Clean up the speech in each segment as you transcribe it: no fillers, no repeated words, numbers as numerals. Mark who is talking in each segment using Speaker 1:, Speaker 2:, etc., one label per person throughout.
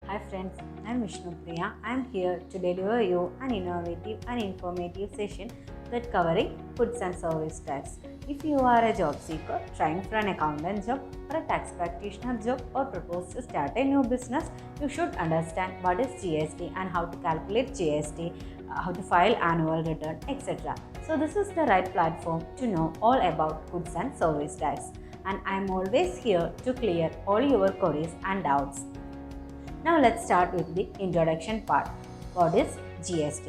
Speaker 1: Hi friends, I am Vishnu Priya. I am here to deliver you an innovative and informative session that covering goods and service tax. If you are a job seeker trying for an accountant job or a tax practitioner job or propose to start a new business, you should understand what is GST and how to calculate GST, how to file annual return, etc. So this is the right platform to know all about goods and service tax. And I am always here to clear all your queries and doubts. Now let's start with the introduction part. What is GST?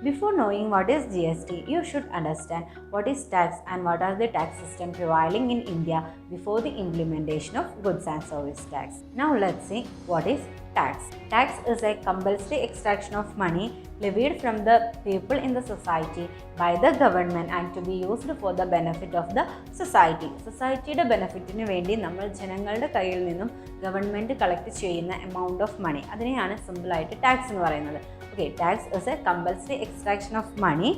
Speaker 1: Before knowing what is GST, you should understand what is tax and what are the tax system prevailing in India before the implementation of goods and service tax. Now let's see what is tax. Tax is a compulsory extraction of money levied from the people in the society by the government and to be used for the benefit of the society. Societyയുടെ ബെനിഫിറ്റിന് വേണ്ടി നമ്മൾ ജനങ്ങളുടെ കയ്യിൽ നിന്നും government collect ചെയ്യുന്ന amount of money, അതിനെയാണ് സിമ്പിളായിട്ട് tax എന്ന് പറയുന്നത്. Okay, tax is a compulsory extraction of money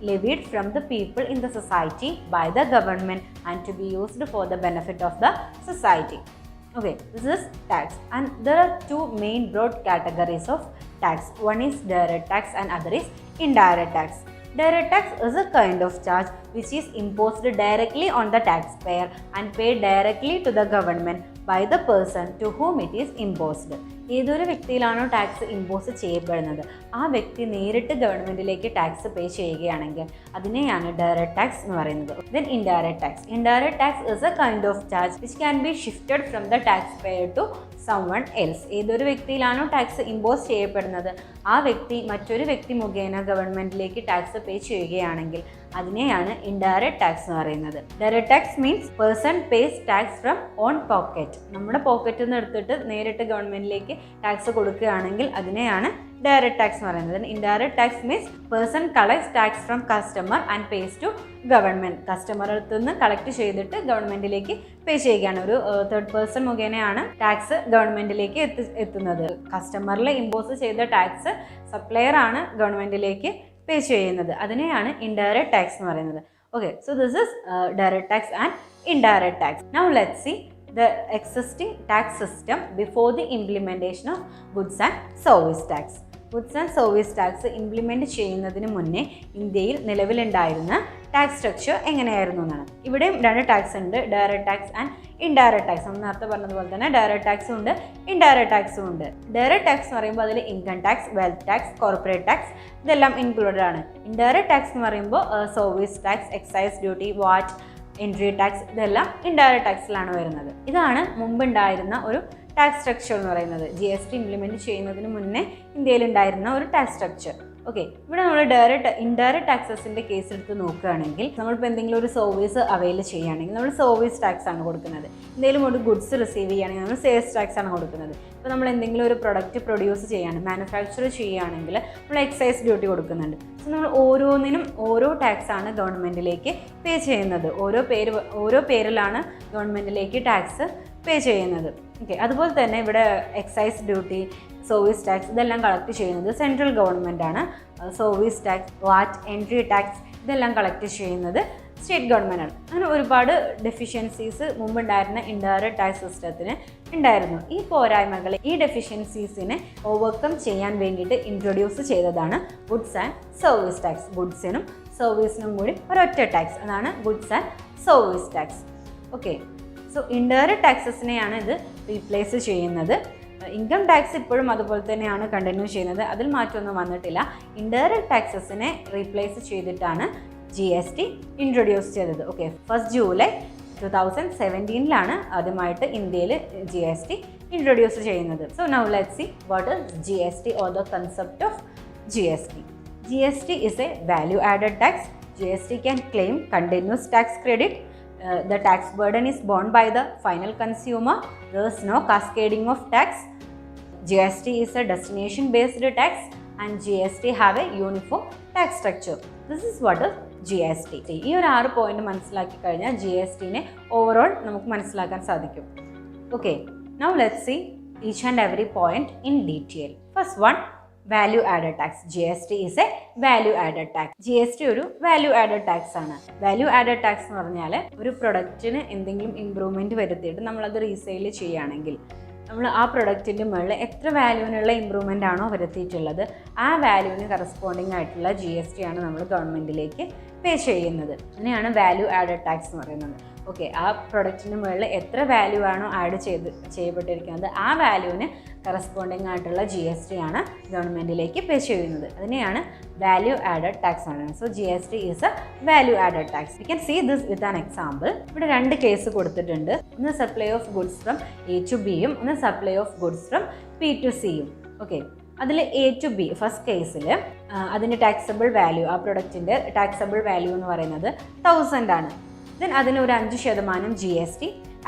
Speaker 1: levied from the people in the society by the government and to be used for the benefit of the society. Okay, this is tax, and there are two main broad categories of tax. One is direct tax and other is indirect tax. Direct tax is a kind of charge which is imposed directly on the taxpayer and paid directly to the government by the person to whom it is imposed. ഏതൊരു വ്യക്തിയിലാണോ tax impose ചെയ്യപ്പെടുന്നത് ആ വ്യക്തി നേരിട്ട് ഗവൺമെൻറ്റിലേക്ക് tax പേ ചെയ്യുകയാണെങ്കിൽ അതിനെയാണ് direct tax എന്ന് പറയുന്നത്. Then indirect tax. Indirect tax is A kind of charge which can be shifted from the tax pair to someone else. ഏതൊരു വ്യക്തിയിലാണോ ടാക്സ് ഇമ്പോസ് ചെയ്യപ്പെടുന്നത് ആ വ്യക്തി മറ്റൊരു വ്യക്തി മുഖേന ഗവൺമെൻറ്റിലേക്ക് ടാക്സ് പേ ചെയ്യുകയാണെങ്കിൽ അതിനെയാണ് ഇൻഡയറക്റ്റ് ടാക്സ് എന്ന് പറയുന്നത്. Direct tax means person pace tax from on pocket. നമ്മുടെ പോക്കറ്റിൽ നിന്ന് എടുത്തിട്ട് നേരിട്ട് ഗവൺമെൻറ്റിലേക്ക് ടാക്സ് കൊടുക്കുകയാണെങ്കിൽ അതിനെയാണ് ഡയറക്റ്റ് ടാക്സ് എന്ന് പറയുന്നത്. Indirect tax means person collects tax from customer and pays to government. കസ്റ്റമറിൽ നിന്ന് കളക്ട് ചെയ്തിട്ട് ഗവൺമെൻറ്റിലേക്ക് പേ ചെയ്യുകയാണ്. ഒരു തേർഡ് പേഴ്സൺ മുഖേനയാണ് ടാക്സ് ഗവൺമെൻറ്റിലേക്ക് എത്തുന്നത്. കസ്റ്റമറിൽ ഇമ്പോസ് ചെയ്ത ടാക്സ് സപ്ലയർ ആണ് ഗവൺമെൻറ്റിലേക്ക് പേ ചെയ്യുന്നത്. അതിനെയാണ് ഇൻഡയറക്റ്റ് ടാക്സ് എന്ന് പറയുന്നത്. Okay, so this is direct tax and indirect tax. Now let's see the existing tax system before the implementation of goods and service tax. Goods and service tax implement ചെയ്യുന്നതിന് മുന്നേ ഇന്ത്യയിൽ നിലവിലുണ്ടായിരുന്ന tax structure എങ്ങനെയായിരുന്നു എന്നാണ്. ഇവിടെയും രണ്ട് tax ഉണ്ട്, direct tax and indirect tax. നമ്മൾ നേരത്തെ പറഞ്ഞതുപോലെ തന്നെ ഡയറക്റ്റ് ടാക്സും ഉണ്ട്, ഇൻഡയറക്റ്റ് ടാക്സും ഉണ്ട്. ഡയറക്റ്റ് ടാക്സ് എന്ന് പറയുമ്പോൾ അതിൽ income tax, wealth tax, corporate tax ഇതെല്ലാം ഇൻക്ലൂഡഡ് ആണ്. ഇൻഡയറക്റ്റ് ടാക്സ് എന്ന് പറയുമ്പോൾ സർവീസ് ടാക്സ്, എക്സൈസ് ഡ്യൂട്ടി, വാറ്റ്, എൻട്രി ടാക്സ് ഇതെല്ലാം ഇൻഡയറക്റ്റ് ടാക്സിലാണ് വരുന്നത്. ഇതാണ് മുമ്പുണ്ടായിരുന്ന ഒരു ടാക്സ് സ്ട്രക്ചർ എന്ന് പറയുന്നത്. GST ഇംപ്ലിമെൻറ്റ് ചെയ്യുന്നതിന് മുന്നേ ഇന്ത്യയിലുണ്ടായിരുന്ന ഒരു ടാക്സ് സ്ട്രക്ചർ. ഓക്കെ, ഇവിടെ നമ്മൾ ഇൻഡയറക്റ്റ് ടാക്സസിൻ്റെ കേസ് എടുത്ത് നോക്കുകയാണെങ്കിൽ നമ്മളിപ്പോൾ എന്തെങ്കിലും ഒരു സർവീസ് അവൈൽ ചെയ്യുകയാണെങ്കിൽ നമ്മൾ സർവീസ് ടാക്സ് ആണ് കൊടുക്കുന്നത്. എന്തെങ്കിലും ഒരു ഗുഡ്സ് റിസീവ് ചെയ്യുകയാണെങ്കിൽ നമ്മൾ സെയിൽസ് ടാക്സ് ആണ് കൊടുക്കുന്നത്. ഇപ്പോൾ നമ്മൾ എന്തെങ്കിലും ഒരു പ്രൊഡക്റ്റ് പ്രൊഡ്യൂസ് ചെയ്യുകയാണ്, മാനുഫാക്ചർ ചെയ്യുകയാണെങ്കിൽ നമ്മൾ എക്സൈസ് ഡ്യൂട്ടി കൊടുക്കുന്നുണ്ട്. സോ നമ്മൾ ഓരോന്നിനും ഓരോ ടാക്സ് ആണ് ഗവൺമെൻറ്റിലേക്ക് പേ ചെയ്യുന്നത്. ഓരോ പേരിലാണ് ഗവൺമെൻറ്റിലേക്ക് ടാക്സ് പേ ചെയ്യുന്നത്. ഓക്കെ, അതുപോലെ തന്നെ ഇവിടെ എക്സൈസ് ഡ്യൂട്ടി, സർവീസ് ടാക്സ് ഇതെല്ലാം കളക്ട് ചെയ്യുന്നത് സെൻട്രൽ ഗവൺമെൻറ് ആണ്. സർവീസ് ടാക്സ്, വാറ്റ്, എൻട്രി ടാക്സ് ഇതെല്ലാം കളക്ട് ചെയ്യുന്നത് സ്റ്റേറ്റ് ഗവൺമെൻറ് ആണ്. അങ്ങനെ ഒരുപാട് ഡെഫിഷ്യൻസീസ് മുമ്പുണ്ടായിരുന്ന ഇൻഡയറക്റ്റ് ടാക്സ് സിസ്റ്റത്തിന് ഉണ്ടായിരുന്നു. ഈ പോരായ്മകളെ, ഈ ഡെഫിഷ്യൻസീസിനെ ഓവർകം ചെയ്യാൻ വേണ്ടിയിട്ട് ഇൻട്രൊഡ്യൂസ് ചെയ്തതാണ് ഗുഡ്സ് ആൻഡ് സർവീസ് ടാക്സ്. ഗുഡ്സിനും സർവീസിനും കൂടി ഒരൊറ്റ ടാക്സ്, അതാണ് goods and service tax. Okay, so indirect ടാക്സസിനെയാണ് ഇത് റീപ്ലേസ് ചെയ്യുന്നത്. ഇൻകം ടാക്സ് ഇപ്പോഴും അതുപോലെ തന്നെയാണ് കണ്ടിന്യൂ ചെയ്യുന്നത്, അതിൽ മാറ്റമൊന്നും വന്നിട്ടില്ല. ഇൻഡയറക്റ്റ് ടാക്സസിനെ റീപ്ലേസ് ചെയ്തിട്ടാണ് GST ഇൻട്രൊഡ്യൂസ് ചെയ്തത്. ഓക്കെ, 1 ജൂലൈ 2017 ആദ്യമായിട്ട് ഇന്ത്യയിൽ GST ഇൻട്രൊഡ്യൂസ് ചെയ്യുന്നത്. So now let's see what is GST or the concept of GST. GST is a value added tax. GST can claim continuous tax credit. The tax burden is borne by the final consumer. There is no cascading of tax. GST is a destination based tax and GST have a uniform tax structure. This is what is GST. ഈ ഒരു 6 point മനസ്സിലാക്കി കഴിഞ്ഞാൽ GSTനെ overall നമുക്ക് മനസ്സിലാക്കാൻ സാധിക്കും. Okay, now let's see each and every point in detail. First one, value added tax. GST is a value added tax. GST ഒരു value added tax ആണ്. Value added tax എന്ന് പറഞ്ഞാൽ ഒരു പ്രൊഡക്റ്റിന് എന്തെങ്കിലും ഇംപ്രൂവ്മെൻറ്റ് വരുത്തിയിട്ട് നമ്മളത് റീസെയിൽ ചെയ്യുകയാണെങ്കിൽ നമ്മൾ ആ പ്രൊഡക്റ്റിൻ്റെ മുകളിൽ എത്ര വാല്യൂവിനുള്ള ഇമ്പ്രൂവ്മെൻ്റ് ആണോ വരുത്തിയിട്ടുള്ളത് ആ വാല്യൂവിന് കറസ്പോണ്ടിങ് ആയിട്ടുള്ള GST ആണ് നമ്മൾ ഗവൺമെൻറ്റിലേക്ക് പേ ചെയ്യുന്നത്. അതിനെയാണ് വാല്യൂ ആഡഡ് ടാക്സ് എന്ന് പറയുന്നത്. ഓക്കെ, ആ പ്രൊഡക്റ്റിന് മുകളിൽ എത്ര വാല്യൂ ആണോ ആഡ് ചെയ്യപ്പെട്ടിരിക്കുന്നത് ആ വാല്യൂവിന് കറസ്പോണ്ടിങ് ആയിട്ടുള്ള GST ആണ് ഗവൺമെൻറ്റിലേക്ക് പേ ചെയ്യുന്നത്. അതിനെയാണ് വാല്യൂ ആഡഡ് ടാക്സ് പറയുന്നത്. So GST is a value added tax. You can see this with an example. ഇവിടെ 2 കേസ് കൊടുത്തിട്ടുണ്ട്. ഒന്ന് supply of goods from A to B യും ഒന്ന് supply of goods from B to C യും. Okay, അതിൽ A to B first കേസിൽ അതിൻ്റെ taxable value, ആ പ്രൊഡക്റ്റിൻ്റെ ടാക്സബിൾ വാല്യൂ എന്ന് പറയുന്നത് 1000 ആണ്. ദെൻ അതിന് ഒരു 5% GST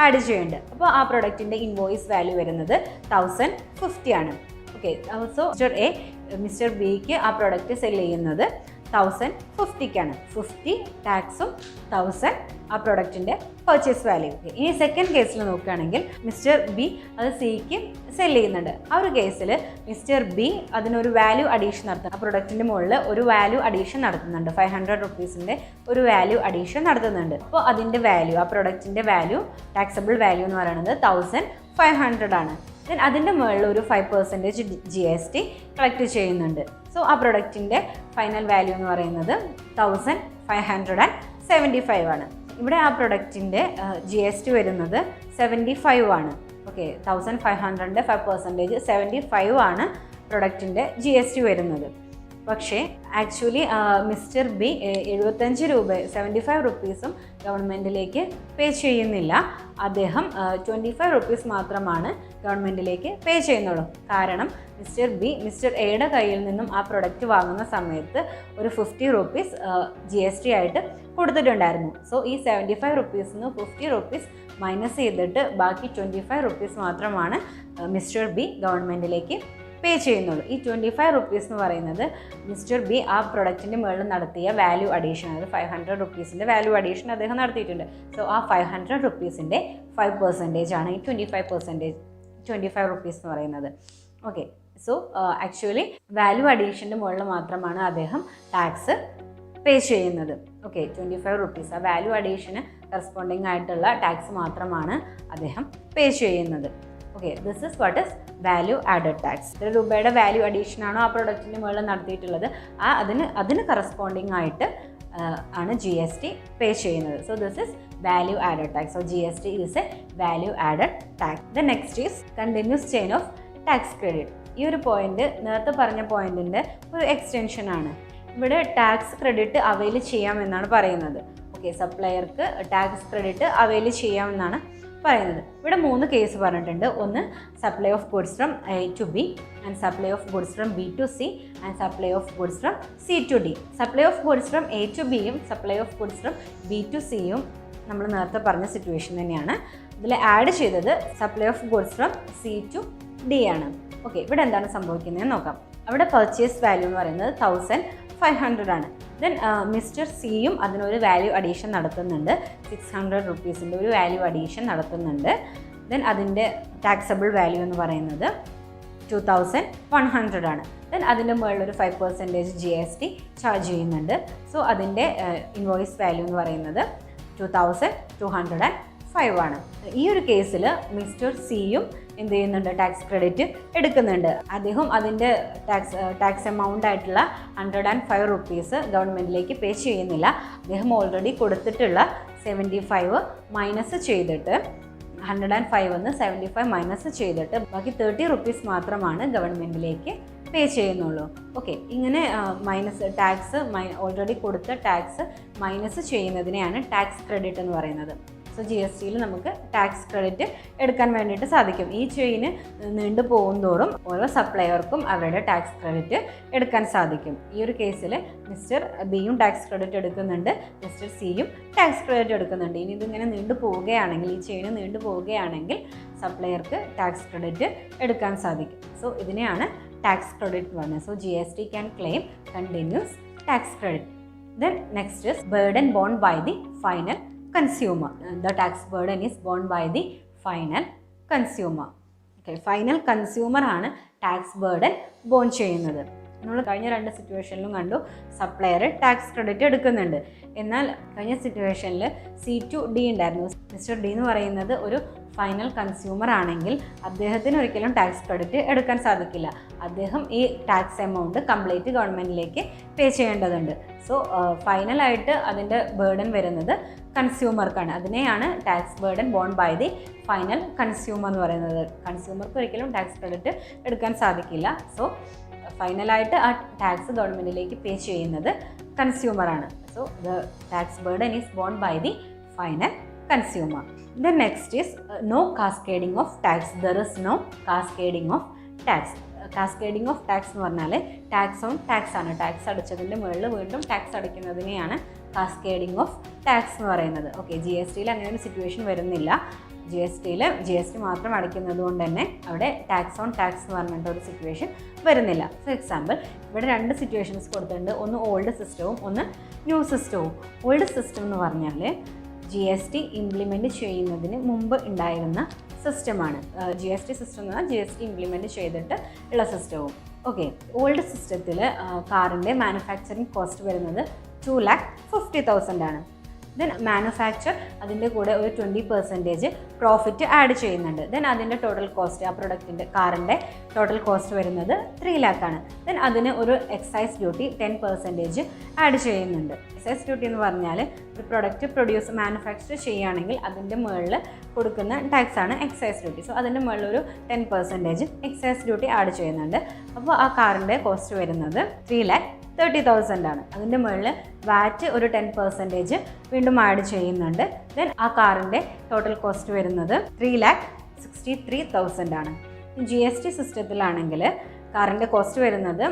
Speaker 1: ആഡ് ചെയ്യുന്നുണ്ട്. അപ്പോൾ ആ പ്രൊഡക്റ്റിൻ്റെ ഇൻവോയ്സ് വാല്യൂ വരുന്നത് 1050 ആണ്. ഓക്കെ, സോ മിസ്റ്റർ ബിക്ക് ആ പ്രൊഡക്റ്റ് സെൽ ചെയ്യുന്നത് 1050ക്കാണ്. 50 ടാക്സും 1000 ആ പ്രൊഡക്റ്റിൻ്റെ പർച്ചേസ് വാല്യൂ. ഇനി സെക്കൻഡ് കേസിൽ നോക്കുകയാണെങ്കിൽ മിസ്റ്റർ ബി അത് സിക്ക് സെൽ ചെയ്യുന്നുണ്ട്. ആ ഒരു കേസിൽ മിസ്റ്റർ ബി അതിനൊരു വാല്യൂ അഡീഷൻ നടത്തുന്നുണ്ട്. ആ പ്രൊഡക്റ്റിൻ്റെ മുകളിൽ ഒരു വാല്യൂ അഡീഷൻ നടത്തുന്നുണ്ട്. 500 റുപ്പീസിൻ്റെ ഒരു വാല്യൂ അഡീഷൻ നടത്തുന്നുണ്ട്. അപ്പോൾ അതിൻ്റെ വാല്യൂ, ആ പ്രൊഡക്റ്റിൻ്റെ വാല്യൂ, ടാക്സബിൾ വാല്യൂ എന്ന് പറയുന്നത് 1500 ആണ്. ദെൻ അതിൻ്റെ മുകളിൽ ഒരു 5% GST കളക്ട് ചെയ്യുന്നുണ്ട്. സോ ആ പ്രൊഡക്റ്റിൻ്റെ ഫൈനൽ വാല്യൂ എന്ന് പറയുന്നത് 1575 ആണ്. ഇവിടെ ആ പ്രൊഡക്റ്റിൻ്റെ GST വരുന്നത് 75 ആണ്. ഓക്കെ, 1500ൻ്റെ 5% 75 ആണ് പ്രൊഡക്റ്റിൻ്റെ GST വരുന്നത്. പക്ഷേ ആക്ച്വലി മിസ്റ്റർ ബി 75 രൂപ 75 റുപ്പീസും ഗവൺമെൻറ്റിലേക്ക് പേ ചെയ്യുന്നില്ല. അദ്ദേഹം 25 റുപ്പീസ് മാത്രമാണ് ഗവൺമെൻറ്റിലേക്ക് പേ ചെയ്യുന്നുള്ളൂ. കാരണം മിസ്റ്റർ എയുടെ കയ്യിൽ നിന്നും ആ പ്രൊഡക്റ്റ് വാങ്ങുന്ന സമയത്ത് ഒരു 50 റുപ്പീസ് GST ആയിട്ട് കൊടുത്തിട്ടുണ്ടായിരുന്നു. സോ ഈ 75 റുപ്പീസിൽ നിന്ന് 50 റുപ്പീസ് മൈനസ് ചെയ്തിട്ട് ബാക്കി 25 റുപ്പീസ് മാത്രമാണ് മിസ്റ്റർ ബി ഗവൺമെൻറ്റിലേക്ക് പേ ചെയ്യുന്നുള്ളൂ. ഈ 25 റുപ്പീസ് എന്ന് പറയുന്നത് മിസ്റ്റർ ബി ആ പ്രൊഡക്റ്റിൻ്റെ മുകളിൽ നടത്തിയ വാല്യൂ അഡീഷൻ, അതായത് 500 റുപ്പീസിൻ്റെ വാല്യൂ അഡീഷൻ അദ്ദേഹം നടത്തിയിട്ടുണ്ട്. സോ ആ 500 റുപ്പീസിൻ്റെ 5% ആണ് ഈ 25 റുപ്പീസ് എന്ന് പറയുന്നത്. ഓക്കെ, സോ ആക്ച്വലി വാല്യൂ അഡീഷൻ്റെ മുകളിൽ മാത്രമാണ് അദ്ദേഹം ടാക്സ് പേ ചെയ്യുന്നത്. ഓക്കെ, 25 റുപ്പീസ് ആ വാല്യൂ അഡീഷന് കറസ്പോണ്ടിങ് ആയിട്ടുള്ള ടാക്സ് മാത്രമാണ് അദ്ദേഹം പേ ചെയ്യുന്നത്. Okay, this is what is value added tax. എത്ര രൂപയുടെ വാല്യൂ അഡീഷൻ ആണോ ആ പ്രൊഡക്റ്റിൻ്റെ മുകളിൽ നടത്തിയിട്ടുള്ളത് അതിന് കറസ്പോണ്ടിങ് ആയിട്ട് ആണ് GST പേ ചെയ്യുന്നത്. So this is value added tax. So GST is a value added tax. The next is continuous chain of tax credit. ഈ ഒരു പോയിന്റ് നേരത്തെ പറഞ്ഞ പോയിന്റിൻ്റെ ഒരു എക്സ്റ്റൻഷൻ ആണ്. ഇവിടെ ടാക്സ് ക്രെഡിറ്റ് അവൈൽ ചെയ്യാമെന്നാണ് പറയുന്നത്. ഓക്കെ, സപ്ലയർക്ക് ടാക്സ് ക്രെഡിറ്റ് അവൈൽ ചെയ്യാമെന്നാണ് പറയുന്നത്. ഇവിടെ 3 കേസ് പറഞ്ഞിട്ടുണ്ട്. ഒന്ന് supply of goods from A to B and supply of goods from B to C and supply of goods from C to D. Supply of goods from A to B യും supply of goods from B to C യും നമ്മൾ നേരത്തെ പറഞ്ഞ situation തന്നെയാണ്. ഇതിൽ add ചെയ്തത് supply of goods from C to D ആണ്. Okay, ഇവിടെ എന്താണ് സംഭവിക്കുന്നതെന്ന് നോക്കാം. അവിടെ പർച്ചേസ് വാല്യൂ എന്ന് പറയുന്നത് 1500 ആണ്. ദെൻ മിസ്റ്റർ സിയും അതിനൊരു വാല്യൂ അഡീഷൻ നടത്തുന്നുണ്ട്. 600 റുപ്പീസിൻ്റെ ഒരു വാല്യൂ അഡീഷൻ നടത്തുന്നുണ്ട്. ദെൻ അതിൻ്റെ ടാക്സബിൾ വാല്യൂ എന്ന് പറയുന്നത് 2100 ആണ്. ദെൻ അതിൻ്റെ മുകളിലൊരു 5% GST ചാർജ് ചെയ്യുന്നുണ്ട്. സോ അതിൻ്റെ ഇൻവോയ്സ് വാല്യൂ എന്ന് പറയുന്നത് 2205 ആണ്. ഈ ഒരു കേസിൽ മിസ്റ്റർ സിയും എന്ത് ചെയ്യുന്നുണ്ട്, ടാക്സ് ക്രെഡിറ്റ് എടുക്കുന്നുണ്ട്. അദ്ദേഹം അതിൻ്റെ ടാക്സ് എമൗണ്ട് ആയിട്ടുള്ള 105 റുപ്പീസ് ഗവൺമെൻറ്റിലേക്ക് പേ ചെയ്യുന്നില്ല. അദ്ദേഹം ഓൾറെഡി കൊടുത്തിട്ടുള്ള 75 മൈനസ് ചെയ്തിട്ട് 105 എന്ന് 75 മൈനസ് ചെയ്തിട്ട് ബാക്കി 30 റുപ്പീസ് മാത്രമാണ് ഗവൺമെൻറ്റിലേക്ക് പേ ചെയ്യുന്നുള്ളൂ. ഓക്കെ, ഇങ്ങനെ ഓൾറെഡി കൊടുത്ത ടാക്സ് മൈനസ് ചെയ്യുന്നതിനെയാണ് ടാക്സ് ക്രെഡിറ്റ് എന്ന് പറയുന്നത്. സോ GSTയിൽ നമുക്ക് ടാക്സ് ക്രെഡിറ്റ് എടുക്കാൻ വേണ്ടിയിട്ട് സാധിക്കും. ഈ ചെയിന് നീണ്ടു പോകുന്തോറും ഓരോ സപ്ലയർക്കും അവരുടെ ടാക്സ് ക്രെഡിറ്റ് എടുക്കാൻ സാധിക്കും. ഈ ഒരു കേസിൽ മിസ്റ്റർ ബിയും ടാക്സ് ക്രെഡിറ്റ് എടുക്കുന്നുണ്ട്, മിസ്റ്റർ സിയും ടാക്സ് ക്രെഡിറ്റ് എടുക്കുന്നുണ്ട്. ഇനി ഇതിങ്ങനെ നീണ്ടു പോവുകയാണെങ്കിൽ, ഈ ചെയിന് നീണ്ടു പോവുകയാണെങ്കിൽ സപ്ലയർക്ക് ടാക്സ് ക്രെഡിറ്റ് എടുക്കാൻ സാധിക്കും. സോ ഇതിനെയാണ് ടാക്സ് ക്രെഡിറ്റ് പറയുന്നത്. So GST can claim continuous tax credit. Then next is burden borne by the final consumer. The tax burden is borne by the final consumer. Okay, final consumer ആണ് tax burden bone ചെയ്യുന്നത്. നമ്മൾ കഴിഞ്ഞ 2 സിറ്റുവേഷനിലും കണ്ടു supplier tax credit എടുക്കുന്നുണ്ട്. എന്നാൽ കഴിഞ്ഞ സിറ്റുവേഷനിൽ C2D ഉണ്ടായിരുന്നു. മിസ്റ്റർ ഡി എന്ന് പറയുന്നത് ഒരു ഫൈനൽ കൺസ്യൂമർ ആണെങ്കിൽ അദ്ദേഹത്തിന് ഒരിക്കലും ടാക്സ് ക്രെഡിറ്റ് എടുക്കാൻ സാധിക്കില്ല. അദ്ദേഹം ഈ ടാക്സ് എമൗണ്ട് കംപ്ലീറ്റ് ഗവൺമെൻറ്റിലേക്ക് പേ ചെയ്യേണ്ടതുണ്ട്. സോ ഫൈനലായിട്ട് അതിൻ്റെ ബേർഡൻ വരുന്നത് കൺസ്യൂമർക്കാണ്. അതിനെയാണ് tax burden borne by the final consumer എന്ന് പറയുന്നത്. കൺസ്യൂമർക്ക് ഒരിക്കലും ടാക്സ് ക്രെഡിറ്റ് എടുക്കാൻ സാധിക്കില്ല. സോ ഫൈനലായിട്ട് ആ ടാക്സ് ഗവൺമെൻറ്റിലേക്ക് പേ ചെയ്യുന്നത് കൺസ്യൂമറാണ്. So the tax burden is borne by the final consumer. The next is no cascading of tax. There is no cascading of tax. Cascading of tax എന്ന് പറഞ്ഞാൽ tax on tax ആണ്. Tax അടച്ചതിൻ്റെ മുകളിൽ വീണ്ടും tax അടയ്ക്കുന്നതിനെയാണ് cascading of tax എന്ന് പറയുന്നത്. Okay, GSTയിൽ അങ്ങനെ ഒരു situation വരുന്നില്ല. GSTയിൽ GST മാത്രം അടയ്ക്കുന്നത് കൊണ്ട് തന്നെ അവിടെ ടാക്സ് ഓൺ ടാക്സ് എന്ന് പറഞ്ഞിട്ട് ഒരു സിറ്റുവേഷൻ വരുന്നില്ല. ഫോർ എക്സാമ്പിൾ, ഇവിടെ 2 സിറ്റുവേഷൻസ് കൊടുത്തിട്ടുണ്ട്. ഒന്ന് ഓൾഡ് സിസ്റ്റവും ഒന്ന് ന്യൂ സിസ്റ്റവും. ഓൾഡ് സിസ്റ്റം എന്ന് പറഞ്ഞാൽ GST ഇംപ്ലിമെൻറ്റ് ചെയ്യുന്നതിന് മുമ്പ് ഉണ്ടായിരുന്ന സിസ്റ്റമാണ്. GST സിസ്റ്റം എന്ന് പറഞ്ഞാൽ GST ഇംപ്ലിമെൻറ്റ് ചെയ്തിട്ട് ഉള്ള സിസ്റ്റവും. ഓക്കെ, ഓൾഡ് സിസ്റ്റത്തിൽ കാറിൻ്റെ മാനുഫാക്ചറിങ് കോസ്റ്റ് വരുന്നത് 2,50,000 ആണ്. ദെൻ മാനുഫാക്ചർ അതിൻ്റെ കൂടെ ഒരു 20% പ്രോഫിറ്റ് ആഡ് ചെയ്യുന്നുണ്ട്. ദെൻ അതിൻ്റെ ടോട്ടൽ കോസ്റ്റ്, ആ പ്രൊഡക്റ്റിൻ്റെ കാറിൻ്റെ ടോട്ടൽ കോസ്റ്റ് വരുന്നത് 3 lakh ആണ്. ദെൻ അതിന് ഒരു എക്സൈസ് ഡ്യൂട്ടി 10% ആഡ് ചെയ്യുന്നുണ്ട്. എക്സൈസ് ഡ്യൂട്ടി എന്ന് പറഞ്ഞാൽ ഒരു പ്രൊഡക്റ്റ് മാനുഫാക്ചർ ചെയ്യുകയാണെങ്കിൽ അതിൻ്റെ മുകളിൽ കൊടുക്കുന്ന ടാക്സാണ് എക്സൈസ് ഡ്യൂട്ടി. സോ അതിൻ്റെ മുകളിൽ ഒരു 10% എക്സൈസ് ഡ്യൂട്ടി ആഡ് ചെയ്യുന്നുണ്ട്. അപ്പോൾ ആ കാറിൻ്റെ കോസ്റ്റ് വരുന്നത് 3,30,000 ആണ്. അതിൻ്റെ മുകളിൽ വാറ്റ് ഒരു 10% വീണ്ടും ആഡ് ചെയ്യുന്നുണ്ട്. ദെൻ ആ കാറിൻ്റെ ടോട്ടൽ കോസ്റ്റ് വരുന്നത് 3,63,000 ആണ്. GST സിസ്റ്റത്തിലാണെങ്കിൽ കാറിൻ്റെ കോസ്റ്റ് വരുന്നത്,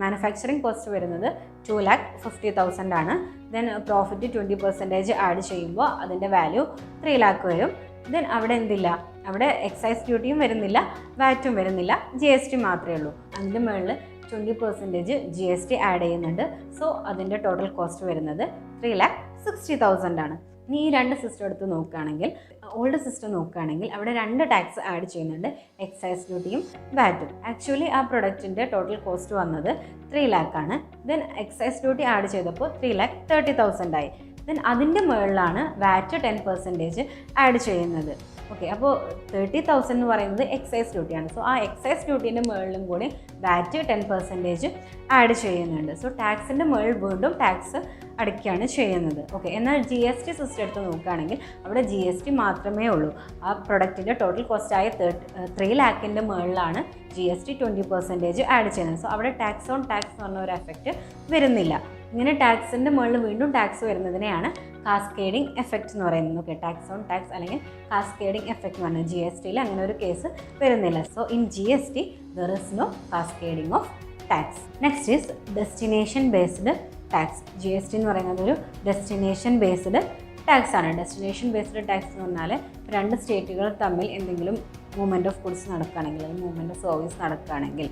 Speaker 1: മാനുഫാക്ചറിങ് കോസ്റ്റ് വരുന്നത് 2,50,000 ആണ്. ദെൻ പ്രോഫിറ്റ് 20% ആഡ് ചെയ്യുമ്പോൾ അതിൻ്റെ വാല്യൂ 3 lakh വരും. ദെൻ അവിടെ എന്തില്ല, അവിടെ എക്സൈസ് ഡ്യൂട്ടിയും വരുന്നില്ല, വാറ്റും വരുന്നില്ല, GST മാത്രമേ ഉള്ളൂ. അതിൻ്റെ മുകളിൽ 20% GST ആഡ് ചെയ്യുന്നുണ്ട്. സോ അതിൻ്റെ ടോട്ടൽ കോസ്റ്റ് വരുന്നത് 3,60,000 ആണ്. ഇനി ഈ 2 സിസ്റ്റം എടുത്ത് നോക്കുകയാണെങ്കിൽ, ഓൾഡ് സിസ്റ്റം നോക്കുകയാണെങ്കിൽ അവിടെ 2 ടാക്സ് ആഡ് ചെയ്യുന്നുണ്ട്, എക്സൈസ് ഡ്യൂട്ടിയും വാറ്റും. ആക്ച്വലി ആ പ്രൊഡക്റ്റിൻ്റെ ടോട്ടൽ കോസ്റ്റ് വന്നത് 3 lakh ആണ്. ദെൻ എക്സൈസ് ഡ്യൂട്ടി ആഡ് ചെയ്തപ്പോൾ 3,30,000 ആയി. ദെൻ അതിൻ്റെ മുകളിലാണ് വാറ്റ് 10% ആഡ് ചെയ്യുന്നത്. ഓക്കെ, അപ്പോൾ 30,000 എന്ന് പറയുന്നത് എക്സൈസ് ഡ്യൂട്ടിയാണ്. സോ ആ എക്സൈസ് ഡ്യൂട്ടീൻ്റെ മുകളിലും കൂടി വാറ്റ് 10% ആഡ് ചെയ്യുന്നുണ്ട്. സോ ടാക്സിൻ്റെ മുകളിൽ വീണ്ടും ടാക്സ് അടയ്ക്കുകയാണ് ചെയ്യുന്നത്. ഓക്കെ, എന്നാൽ GST സിസ്റ്റം എടുത്ത് നോക്കുകയാണെങ്കിൽ അവിടെ GST മാത്രമേ ഉള്ളൂ. ആ പ്രൊഡക്റ്റിൻ്റെ ടോട്ടൽ കോസ്റ്റായ 3 lakhൻ്റെ മുകളിലാണ് GST 20% ആഡ് ചെയ്യുന്നത്. സോ അവിടെ ടാക്സ് ഓൺ ടാക്സ് എന്ന് പറഞ്ഞ ഒരു എഫക്റ്റ് വരുന്നില്ല. ഇങ്ങനെ ടാക്സിൻ്റെ മുകളിൽ വീണ്ടും ടാക്സ് വരുന്നതിനെയാണ് കാസ്കേഡിംഗ് എഫക്റ്റ് എന്ന് പറയുന്നത്. ഓക്കെ, ടാക്സ് ഓൺ ടാക്സ് അല്ലെങ്കിൽ കാസ്കേഡിംഗ് എഫക്റ്റ് എന്ന് പറഞ്ഞാൽ GSTയിൽ അങ്ങനെ ഒരു കേസ് വരുന്നില്ല. So in GST there is no cascading of tax. Next is destination based tax. GST എന്ന് പറയുന്നത് ഒരു ഡെസ്റ്റിനേഷൻ ബേസ്ഡ് ടാക്സ് ആണ്. ഡെസ്റ്റിനേഷൻ ബേസ്ഡ് ടാക്സ് എന്ന് പറഞ്ഞാൽ 2 സ്റ്റേറ്റുകൾ തമ്മിൽ എന്തെങ്കിലും മൂവ്മെൻറ്റ് ഓഫ് ഗുഡ്സ് നടക്കുകയാണെങ്കിൽ, അല്ലെങ്കിൽ മൂവ്മെൻറ്റ് ഓഫ് സർവീസ് നടക്കുകയാണെങ്കിൽ,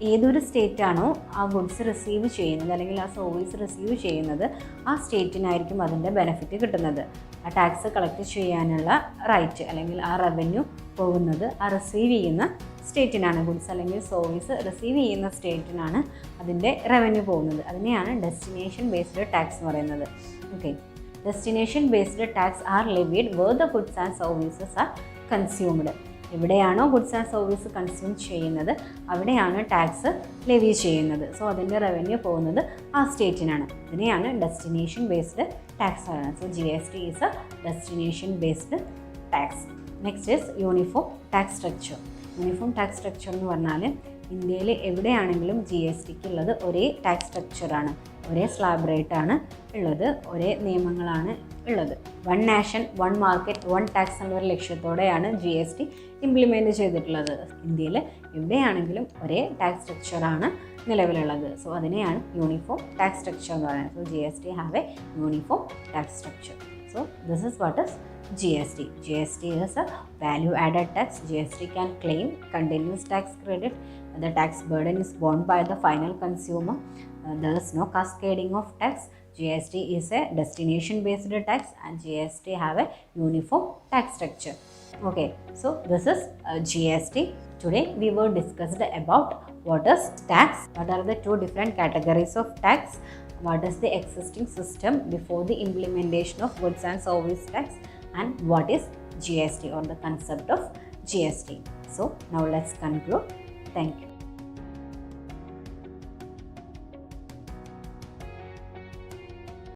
Speaker 1: ഏതൊരു സ്റ്റേറ്റാണോ ആ ഗുഡ്സ് റിസീവ് ചെയ്യുന്നത് അല്ലെങ്കിൽ ആ സർവീസ് റിസീവ് ചെയ്യുന്നത്, ആ സ്റ്റേറ്റിനായിരിക്കും അതിൻ്റെ ബെനിഫിറ്റ് കിട്ടുന്നത്. ആ ടാക്സ് കളക്ട് ചെയ്യാനുള്ള റൈറ്റ് അല്ലെങ്കിൽ ആ റവന്യൂ പോകുന്നത് ആ റിസീവ് ചെയ്യുന്ന സ്റ്റേറ്റിനാണ്. ഗുഡ്സ് അല്ലെങ്കിൽ സർവീസ് റിസീവ് ചെയ്യുന്ന സ്റ്റേറ്റിനാണ് അതിൻ്റെ റവന്യൂ പോകുന്നത്. അതിനെയാണ് ഡെസ്റ്റിനേഷൻ ബേസ്ഡ് ടാക്സ് എന്ന് പറയുന്നത്. Okay, destination based tax are levied where the goods and services are consumed. എവിടെയാണോ ഗുഡ്സ് ആൻഡ് സർവീസ് കൺസ്യൂം ചെയ്യുന്നത് അവിടെയാണ് ടാക്സ് ലെവി ചെയ്യുന്നത്. സോ അതിൻ്റെ റവന്യൂ പോകുന്നത് ആ സ്റ്റേറ്റിനാണ്. ഇതിനെയാണ് ഡെസ്റ്റിനേഷൻ ബേസ്ഡ് ടാക്സ് പറയുന്നത്. So GST is a destination based tax. Next is uniform tax structure. Uniform tax structure എന്ന് പറഞ്ഞാൽ ഇന്ത്യയിൽ എവിടെയാണെങ്കിലും GSTക്ക് ഉള്ളത് ഒരേ ടാക്സ് സ്ട്രക്ചറാണ്, ഒരേ സ്ലാബ് റേറ്റാണ് ഉള്ളത്, ഒരേ നിയമങ്ങളാണ് ഉള്ളത്. 1 നാഷൻ 1 മാർക്കറ്റ് 1 ടാക്സ് എന്നൊരു ലക്ഷ്യത്തോടെയാണ് GST ഇംപ്ലിമെൻറ്റ് ചെയ്തിട്ടുള്ളത്. ഇന്ത്യയിൽ എവിടെയാണെങ്കിലും ഒരേ ടാക്സ് സ്ട്രക്ചറാണ് നിലവിലുള്ളത്. സോ അതിനെയാണ് യൂണിഫോം ടാക്സ് സ്ട്രക്ചർ എന്ന് പറയുന്നത്. So GST have A uniform tax structure. So this is what is GST. GST is a value-added tax. GST can claim continuous tax credit. The tax burden is borne by the final consumer. There is no cascading of tax. GST is a destination-based tax and GST have a uniform tax structure. Okay, so this is GST. Today we were discussed about what is tax, what are the two different categories of tax, what is the existing system before the implementation of goods and service tax, and what is GST or the concept of GST. So now let's conclude. Thank you.